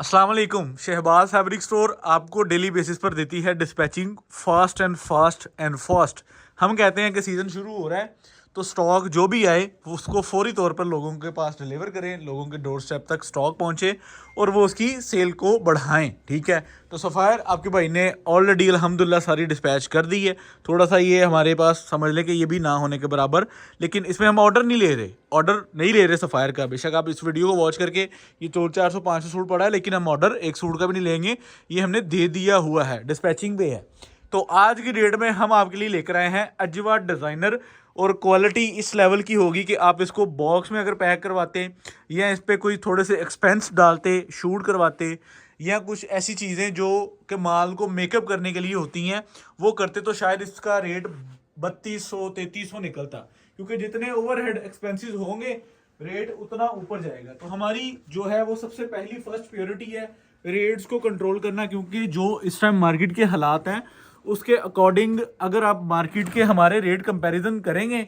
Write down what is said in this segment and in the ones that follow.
अस्सलाम वालेकुम। Shahbaz fabric store आपको डेली बेसिस पर देती है dispatching fast and fast and fast. हम कहते हैं कि सीज़न शुरू हो रहा है तो स्टॉक जो भी आए उसको फौरी तौर पर लोगों के पास डिलीवर करें, लोगों के डोर स्टेप तक स्टॉक पहुंचे और वो उसकी सेल को बढ़ाएं। ठीक है, तो सफ़ायर आपके भाई ने ऑलरेडी अल्हम्दुलिल्लाह सारी डिस्पैच कर दी है। थोड़ा सा ये हमारे पास समझ लें कि ये भी ना होने के बराबर, लेकिन इसमें हम ऑर्डर नहीं ले रहे सफ़ायर का। बेशक आप इस वीडियो को वॉच करके ये 400-500 सूट पड़ा है, लेकिन हम ऑर्डर एक सूट का भी नहीं लेंगे, ये हमने दे दिया हुआ है, डिस्पैचिंग पे है। तो आज की डेट में हम आपके लिए लेकर आए हैं अजवा डिज़ाइनर, और क्वालिटी इस लेवल की होगी कि आप इसको बॉक्स में अगर पैक करवाते या इस पर कोई थोड़े से एक्सपेंस डालते, शूट करवाते या कुछ ऐसी चीज़ें जो कि माल को मेकअप करने के लिए होती हैं वो करते, तो शायद इसका रेट 3200-3300 निकलता, क्योंकि जितने ओवरहेड एक्सपेंसेस होंगे रेट उतना ऊपर जाएगा। तो हमारी जो है वो सबसे पहली फर्स्ट प्रायोरिटी है रेट्स को कंट्रोल करना, क्योंकि जो इस टाइम मार्केट के हालात हैं उसके अकॉर्डिंग अगर आप मार्केट के हमारे रेट कंपैरिजन करेंगे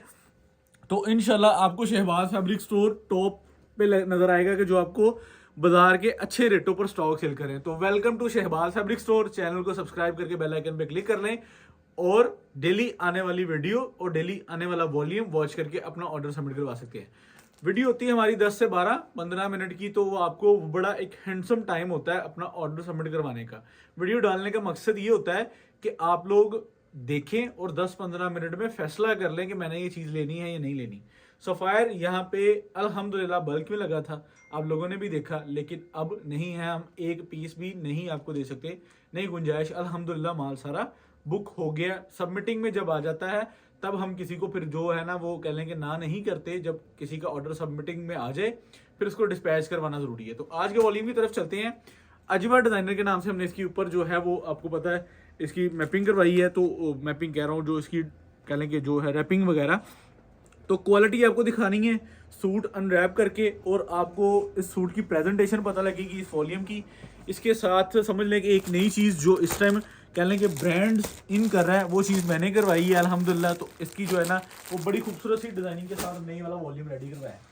तो इंशाल्लाह आपको शहबाज फैब्रिक स्टोर टॉप पे नजर आएगा कि जो आपको बाजार के अच्छे रेटों पर स्टॉक सेल करें। तो welcome to Shahbaz fabric store. Channel को सब्सक्राइब करके बेल आइकन पे क्लिक कर लें और डेली आने वाली वीडियो और डेली आने वाला वॉल्यूम वॉच करके अपना ऑर्डर सबमिट करवा सकते हैं। वीडियो होती है हमारी 10 से 12-15 मिनट की, तो वो आपको बड़ा एक हैंडसम टाइम होता है अपना ऑर्डर सबमिट करवाने का। वीडियो डालने का मकसद ये होता है कि आप लोग देखें और 10-15 मिनट में फैसला कर लें कि मैंने ये चीज़ लेनी है या नहीं लेनी। सफ़ायर यहाँ पे अल्हम्दुलिल्लाह बल्क में लगा था, आप लोगों ने भी देखा, लेकिन अब नहीं है, हम एक पीस भी नहीं आपको दे सकते, नहीं गुंजाइश। अल्हम्दुलिल्लाह माल सारा बुक हो गया। सबमिटिंग में जब आ जाता है तब हम किसी को फिर जो है ना वो कह लें कि ना नहीं करते। जब किसी का ऑर्डर सबमिटिंग में आ जाए फिर उसको डिस्पैच करवाना ज़रूरी है। तो आज के वॉल्यूम की तरफ चलते हैं। अजवा डिज़ाइनर के नाम से हमने इसके ऊपर जो है वो आपको पता है इसकी मैपिंग करवाई है, तो मैपिंग कह रहा हूँ, जो इसकी कह लें कि जो है रैपिंग वगैरह। तो क्वालिटी आपको दिखानी है सूट अनरैप करके, और आपको इस सूट की प्रेजेंटेशन पता लगेगी इस वॉल्यूम की। इसके साथ समझ लें कि एक नई चीज़ जो इस टाइम कह लें कि ब्रांड इन कर रहा है वो चीज़ मैंने करवाई है अल्हम्दुलिल्लाह। तो इसकी जो है ना वो बड़ी खूबसूरत सी डिज़ाइनिंग के साथ नई वाला वॉल्यूम रेडी करवाया है।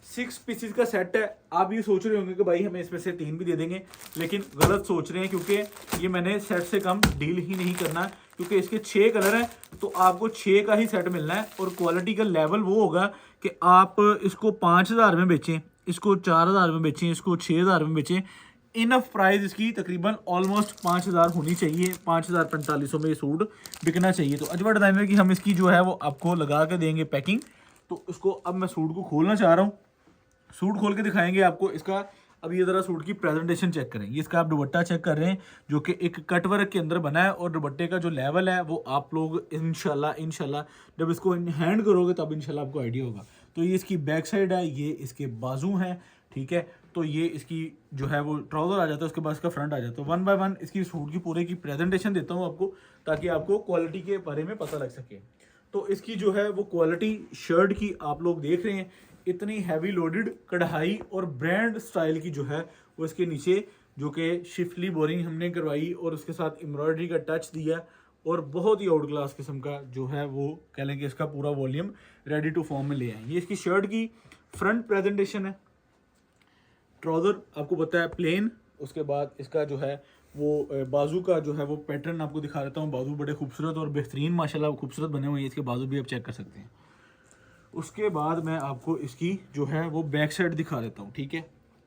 6 पीसीज का सेट है। आप ये सोच रहे होंगे कि भाई हमें इसमें से 3 भी दे देंगे, लेकिन गलत सोच रहे हैं, क्योंकि ये मैंने सेट से कम डील ही नहीं करना, क्योंकि इसके 6 कलर हैं तो आपको 6 का ही सेट मिलना है। और क्वालिटी का लेवल वो होगा कि आप इसको 5000 में बेचें, इसको 4000 में बेचें, इसको 6000 में बेचें, इनफ प्राइस इसकी तकरीबन ऑलमोस्ट 5000 होनी चाहिए। 5400 में ये सूट बिकना चाहिए। तो अजवा डिज़ाइनर की हम इसकी जो है वो आपको लगा के देंगे पैकिंग। तो इसको अब मैं सूट को खोलना चाह रहा हूँ, सूट खोल के दिखाएंगे आपको इसका। अब ये ज़रा सूट की प्रेजेंटेशन चेक करें। ये इसका आप दुपट्टा चेक कर रहे हैं जो कि एक कट वर्क के अंदर बना है, और दुपट्टे का जो लेवल है वो आप लोग इंशाल्लाह जब इसको हैंड करोगे तब इंशाल्लाह आपको आइडिया होगा। तो ये इसकी बैक साइड है, ये इसके बाजू हैं, ठीक है। तो ये इसकी जो है वो ट्राउज़र आ जाता है, उसके बाद इसका फ्रंट आ जाता है। 1 बाय 1 इसकी सूट की पूरे की प्रेजेंटेशन देता हूँ आपको, ताकि आपको क्वालिटी के बारे में पता लग सके। तो इसकी जो है वो क्वालिटी शर्ट की आप लोग देख रहे हैं, इतनी हैवी लोडेड कढ़ाई और ब्रांड स्टाइल की जो है वो इसके नीचे जो कि शिफली बोरिंग हमने करवाई, और उसके साथ एम्ब्रॉयडरी का टच दिया, और बहुत ही आउट क्लास किस्म का जो है वो कह लें कि इसका पूरा वॉल्यूम रेडी टू फॉर्म में ले आए। ये इसकी शर्ट की फ्रंट प्रेजेंटेशन है। ट्राउज़र आपको पता है प्लेन, उसके बाद इसका जो है वो बाजू का जो है वो पैटर्न आपको दिखा देता हूँ। बाजू बड़े खूबसूरत और बेहतरीन माशाल्लाह खूबसूरत बने हुए हैं, इसके बाजू भी आप चेक कर सकते हैं। उसके बाद मैं आपको इसकी जो है वो बैक साइड दिखा देता हूँ, ठीक है।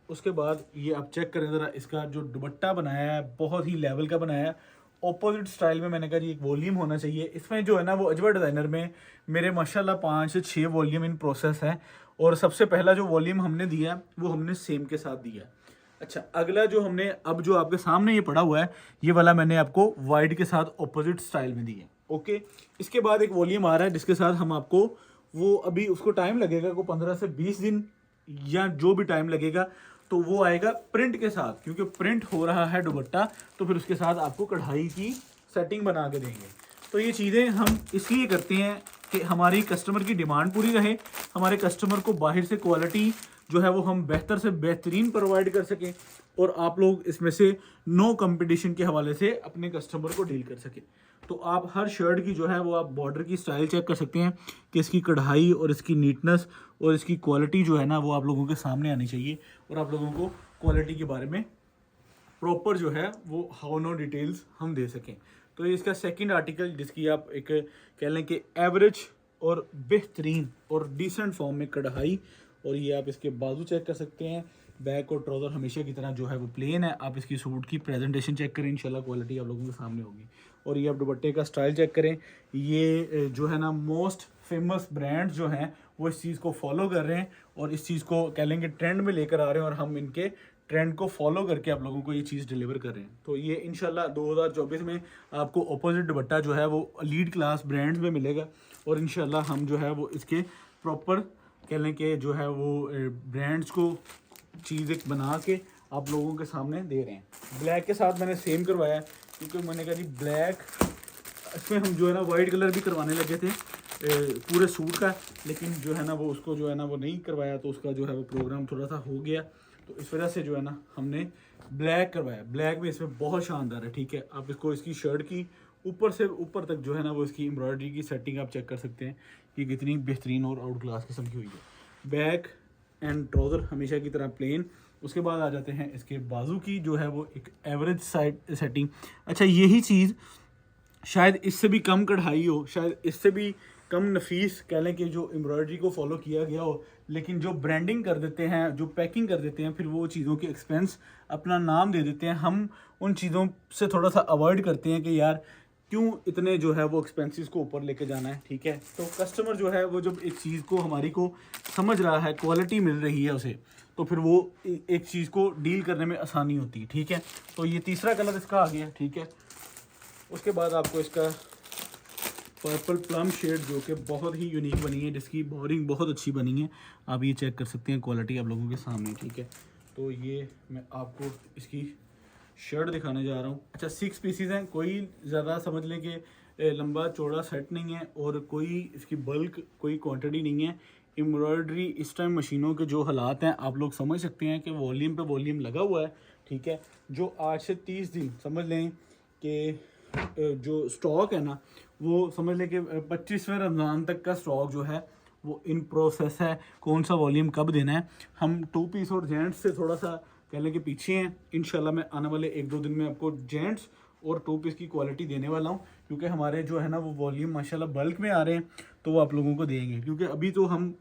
उसके बाद ये आप चेक करें ज़रा, इसका जो दुपट्टा बनाया है बहुत ही लेवल का बनाया है, ऑपोजिट स्टाइल में। मैंने कहा जी एक वॉल्यूम होना चाहिए इसमें जो है ना वो अजवा डिज़ाइनर में मेरे माशाल्लाह 5 से 6 वॉल्यूम इन प्रोसेस है, और सबसे पहला जो वॉल्यूम हमने दिया वो हमने सेम के साथ दिया। अच्छा, अगला जो हमने अब जो आपके सामने ये पड़ा हुआ है ये वाला मैंने आपको वाइट के साथ ऑपोजिट स्टाइल में दिया। ओके, इसके बाद एक वॉल्यूम आ रहा है जिसके साथ हम आपको वो अभी उसको टाइम लगेगा को 15 से 20 दिन या जो भी टाइम लगेगा, तो वो आएगा प्रिंट के साथ, क्योंकि प्रिंट हो रहा है दुपट्टा, तो फिर उसके साथ आपको कढ़ाई की सेटिंग बना के देंगे। तो ये चीज़ें हम इसलिए करते हैं कि हमारी कस्टमर की डिमांड पूरी रहे, हमारे कस्टमर को बाहर से क्वालिटी जो है वो हम बेहतर से बेहतरीन प्रोवाइड कर सकें, और आप लोग इसमें से नो कंपटीशन के हवाले से अपने कस्टमर को डील कर सकें। तो आप हर शर्ट की जो है वो आप बॉर्डर की स्टाइल चेक कर सकते हैं कि इसकी कढ़ाई और इसकी नीटनेस और इसकी क्वालिटी जो है ना वो आप लोगों के सामने आनी चाहिए, और आप लोगों को क्वालिटी के बारे में प्रॉपर जो है वो हाउ नो डिटेल्स हम दे सकें। तो ये इसका सेकंड आर्टिकल, जिसकी आप एक कह लें कि एवरेज और बेहतरीन और डिसेंट फॉर्म में कढ़ाई, और ये आप इसके बाजू चेक कर सकते हैं। बैक और ट्राउज़र हमेशा की तरह जो है वो प्लेन है। आप इसकी सूट की प्रेजेंटेशन चेक करें, इंशाल्लाह क्वालिटी आप लोगों के सामने होगी। और ये आप दुपट्टे का स्टाइल चेक करें, ये जो है ना मोस्ट फेमस ब्रांड जो हैं वो इस चीज़ को फॉलो कर रहे हैं और इस चीज़ को कह लेंगे ट्रेंड में लेकर आ रहे हैं, और हम इनके ट्रेंड को फॉलो करके आप लोगों को ये चीज़ डिलीवर कर रहे हैं। तो ये इंशाल्लाह 2024 में आपको अपोजिट दुपट्टा जो है वो लीड क्लास ब्रांड्स में मिलेगा, और इंशाल्लाह हम जो है वो इसके प्रॉपर कह लें कि जो है वो ब्रांड्स को चीज़ एक बना के आप लोगों के सामने दे रहे हैं। ब्लैक के साथ मैंने सेम करवाया है, क्योंकि मैंने कहा जी ब्लैक, इसमें हम जो है ना वाइट कलर भी करवाने लगे थे पूरे सूट का, लेकिन जो है ना वो उसको जो है ना वो नहीं करवाया, तो उसका जो है वो प्रोग्राम थोड़ा सा हो गया, तो इस वजह से जो है ना हमने ब्लैक करवाया। ब्लैक भी इसमें बहुत शानदार है, ठीक है। आप इसको इसकी शर्ट की ऊपर से ऊपर तक जो है ना वो इसकी एम्ब्रॉयडरी की सेटिंग आप चेक कर सकते हैं कि कितनी बेहतरीन और आउट क्लास किस्म की हुई है। बैक एंड ट्राउज़र हमेशा की तरह प्लेन। उसके बाद आ जाते हैं इसके बाजू की जो है वो एक एवरेज साइड सेटिंग। अच्छा, यही चीज़ शायद इससे भी कम कढ़ाई हो, शायद इससे भी कम नफीस कह लें कि जो एम्ब्रॉयडरी को फॉलो किया गया हो, लेकिन जो ब्रांडिंग कर देते हैं, जो पैकिंग कर देते हैं, फिर वो चीज़ों के एक्सपेंस अपना नाम दे देते हैं। हम उन चीज़ों से थोड़ा सा अवॉइड करते हैं कि यार क्यों इतने जो है वो एक्सपेंसेस को ऊपर लेके जाना है, ठीक है। तो कस्टमर जो है वो जब एक चीज़ को हमारी को समझ रहा है, क्वालिटी मिल रही है उसे, तो फिर वो एक चीज़ को डील करने में आसानी होती है, ठीक है। तो ये तीसरा कलर इसका आ गया, ठीक है। उसके बाद आपको इसका पर्पल प्लम शेड जो कि बहुत ही यूनिक बनी है, जिसकी बोरिंग बहुत अच्छी बनी है, आप ये चेक कर सकते हैं, क्वालिटी आप लोगों के सामने, ठीक है। तो ये मैं आपको इसकी शर्ट दिखाने जा रहा हूँ। अच्छा, 6 पीसीज हैं, कोई ज़्यादा समझ लें कि लंबा चौड़ा सेट नहीं है, और कोई इसकी बल्क कोई क्वांटिटी नहीं है। एम्ब्रॉयडरी इस टाइम मशीनों के जो हालात हैं आप लोग समझ सकते हैं कि वॉल्यूम पे वॉल्यूम लगा हुआ है, ठीक है। जो आज से 30 दिन समझ लें कि जो स्टॉक है ना, वो समझ लें कि 25वें रमज़ान तक का स्टॉक जो है वो इन प्रोसेस है। कौन सा वॉल्यूम कब देना है, हम 2 पीस और जेंट्स से थोड़ा सा कह लें कि पीछे हैं। इंशाल्लाह मैं आने वाले 1-2 दिन में आपको जेंट्स और 2 पीस की क्वालिटी देने वाला हूँ, क्योंकि हमारे जो है ना वो वॉल्यूम माशाल्लाह बल्क में आ रहे हैं, तो वो आप लोगों को देंगे। क्योंकि अभी तो हम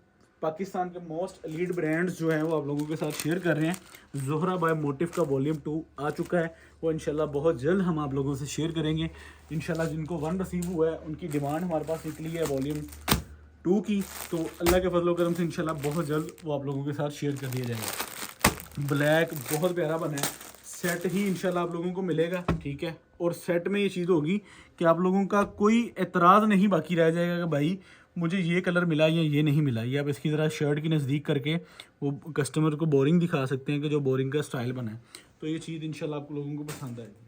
पाकिस्तान के मोस्ट लीड ब्रांड्स जो हैं वो आप लोगों के साथ शेयर कर रहे हैं। ज़ोहरा बाय मोटिव का वॉल्यूम 2 आ चुका है, वो इंशाल्लाह बहुत जल्द हम आप लोगों से शेयर करेंगे। इंशाल्लाह जिनको 1 रिसीव हुआ है उनकी डिमांड हमारे पास निकली है वॉल्यूम 2 की, तो अल्लाह के फजल करम से इंशाल्लाह बहुत जल्द वो आप लोगों के साथ शेयर कर दिया जाएगा। ब्लैक बहुत प्यारा बना है, सेट ही इंशाल्लाह आप लोगों को मिलेगा, ठीक है। और सेट में ये चीज़ होगी कि आप लोगों का कोई एतराज़ नहीं बाकी रह जाएगा कि भाई मुझे ये कलर मिला या ये नहीं मिला। ये आप इसकी ज़रा शर्ट की नज़दीक करके वो कस्टमर को बोरिंग दिखा सकते हैं कि जो बोरिंग का स्टाइल बना है, तो ये चीज़ इंशाल्लाह आप लोगों को पसंद आएगी।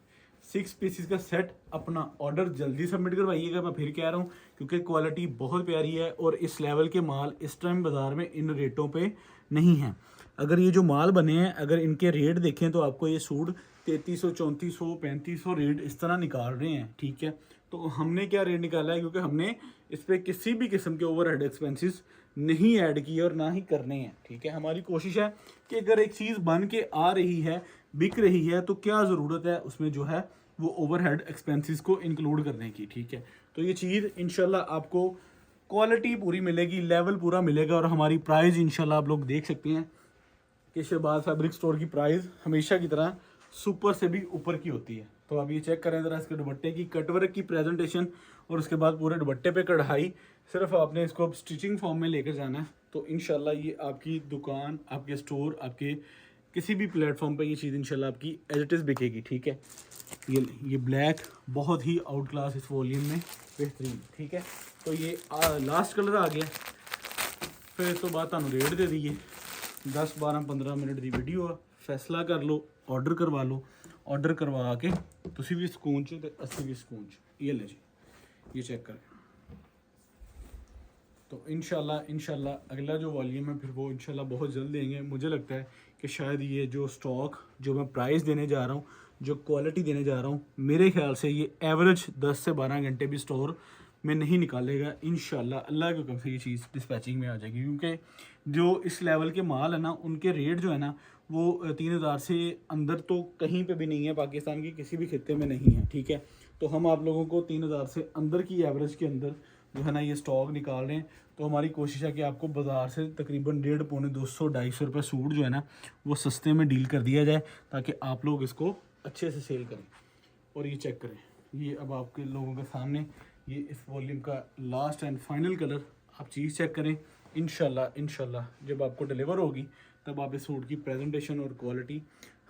6 पीसीस का सेट, अपना ऑर्डर जल्दी सबमिट करवाइएगा, मैं फिर कह रहा हूँ, क्योंकि क्वालिटी बहुत प्यारी है और इस लेवल के माल इस टाइम बाज़ार में इन रेटों पे नहीं है। अगर ये जो माल बने हैं, अगर इनके रेट देखें तो आपको ये सूट 3300, 3400, 3500 रेट इस तरह निकाल रहे हैं, ठीक है। तो हमने क्या रेट निकाला है, क्योंकि हमने इस पर किसी भी किस्म के ओवरहेड एक्सपेंसेस नहीं ऐड किए और ना ही करने हैं, ठीक है। हमारी कोशिश है कि अगर एक चीज़ बन के आ रही है, बिक रही है, तो क्या ज़रूरत है उसमें जो है वो ओवरहेड एक्सपेंसेस को इंक्लूड करने की, ठीक है। तो ये चीज़ इंशाल्लाह आपको क्वालिटी पूरी मिलेगी, लेवल पूरा मिलेगा, और हमारी प्राइस इंशाल्लाह आप लोग देख सकते हैं कि शहबाज फैब्रिक स्टोर की प्राइस हमेशा की तरह सुपर से भी ऊपर की होती है। तो आप ये चेक करें ज़रा इसके दुपट्टे की कटवर्क की प्रेजेंटेशन, और उसके बाद पूरे दुपट्टे पे कढ़ाई। सिर्फ आपने इसको अब स्टिचिंग फॉर्म में लेकर जाना है, तो इंशाल्लाह ये आपकी दुकान, आपके स्टोर, आपके किसी भी प्लेटफॉर्म पे ये चीज़ इंशाल्लाह आपकी एज इट इज़ बिकेगी, ठीक है। ये ब्लैक बहुत ही आउट क्लास इस वॉल्यूम में बेहतरीन, ठीक है। तो ये लास्ट कलर आ गया, फिर तो बात तुहानू रेट दे दीजिए। 10-12-15 मिनट की वीडियो आ, फैसला कर लो, ऑर्डर करवा लो। ऑर्डर करवा के तुसी भी सुकून च ते असी भी सुकून च। ये ले जी, ये चेक करें। तो इंशाल्लाह अगला जो वॉल्यूम है फिर वो इंशाल्लाह बहुत जल्द देंगे। मुझे लगता है कि शायद ये जो स्टॉक, जो मैं प्राइस देने जा रहा हूँ, जो क्वालिटी देने जा रहा हूँ, मेरे ख्याल से ये एवरेज 10 से 12 घंटे भी स्टोर में नहीं निकालेगा। इंशाल्लाह अल्लाह के हुक्म से ये चीज़ डिस्पैचिंग में आ जाएगी, क्योंकि जो इस लेवल के माल है ना, उनके रेट जो है ना वो 3000 से अंदर तो कहीं पे भी नहीं है, पाकिस्तान के किसी भी खित्ते में नहीं है, ठीक है। तो हम आप लोगों को 3000 से अंदर की एवरेज के अंदर जो है ना ये स्टॉक निकाल रहे हैं। तो हमारी कोशिश है कि आपको बाज़ार से तकरीबन 150 पौने 200-250 रुपये सूट जो है ना वो सस्ते में डील कर दिया जाए, ताकि आप लोग इसको अच्छे से सेल करें। और ये चेक करें, ये अब आपके लोगों के सामने ये इस वॉल्यूम का लास्ट एंड फाइनल कलर, आप चीज़ चेक करें। इंशाल्लाह जब आपको डिलीवर होगी तब आप इस सूट की प्रेजेंटेशन और क्वालिटी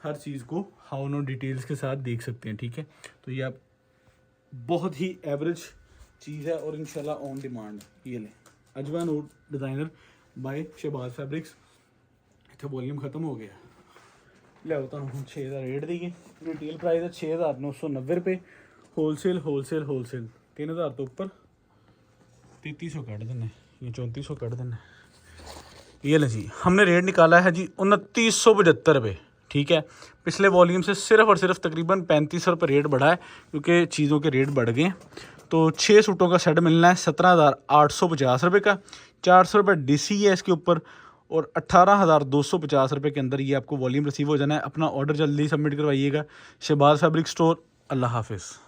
हर चीज़ को हाउ नो डिटेल्स के साथ देख सकते हैं, ठीक है। तो ये आप बहुत ही एवरेज चीज़ है और इंशाल्लाह ऑन डिमांड। ये लें, अजवा नूर डिज़ाइनर बाय शहबाज फैब्रिक्स। इतना वॉल्यूम ख़त्म हो गया, लिया तुम 6000 रेट दी, रिटेल प्राइस है 6990 रुपये, होलसेल 3000 तो ऊपर 3300 कट देने, ये 3400 कट देने। ये ले जी, हमने रेट निकाला है जी 2975 रुपये, ठीक है। पिछले वॉल्यूम से सिर्फ और सिर्फ तकरीबन 3500 रुपये रेट बढ़ा है, क्योंकि चीज़ों के रेट बढ़ गए। तो 6 सूटों का सेट मिलना है 17,850 रुपये का, 400 रुपये DC है इसके ऊपर, और 18,250 रुपये के अंदर ये आपको वॉल्यूम रिसीव हो जाना है। अपना ऑर्डर जल्दी सबमिट करवाइएगा। Shahbaz fabric store. अल्लाह हाफिज़।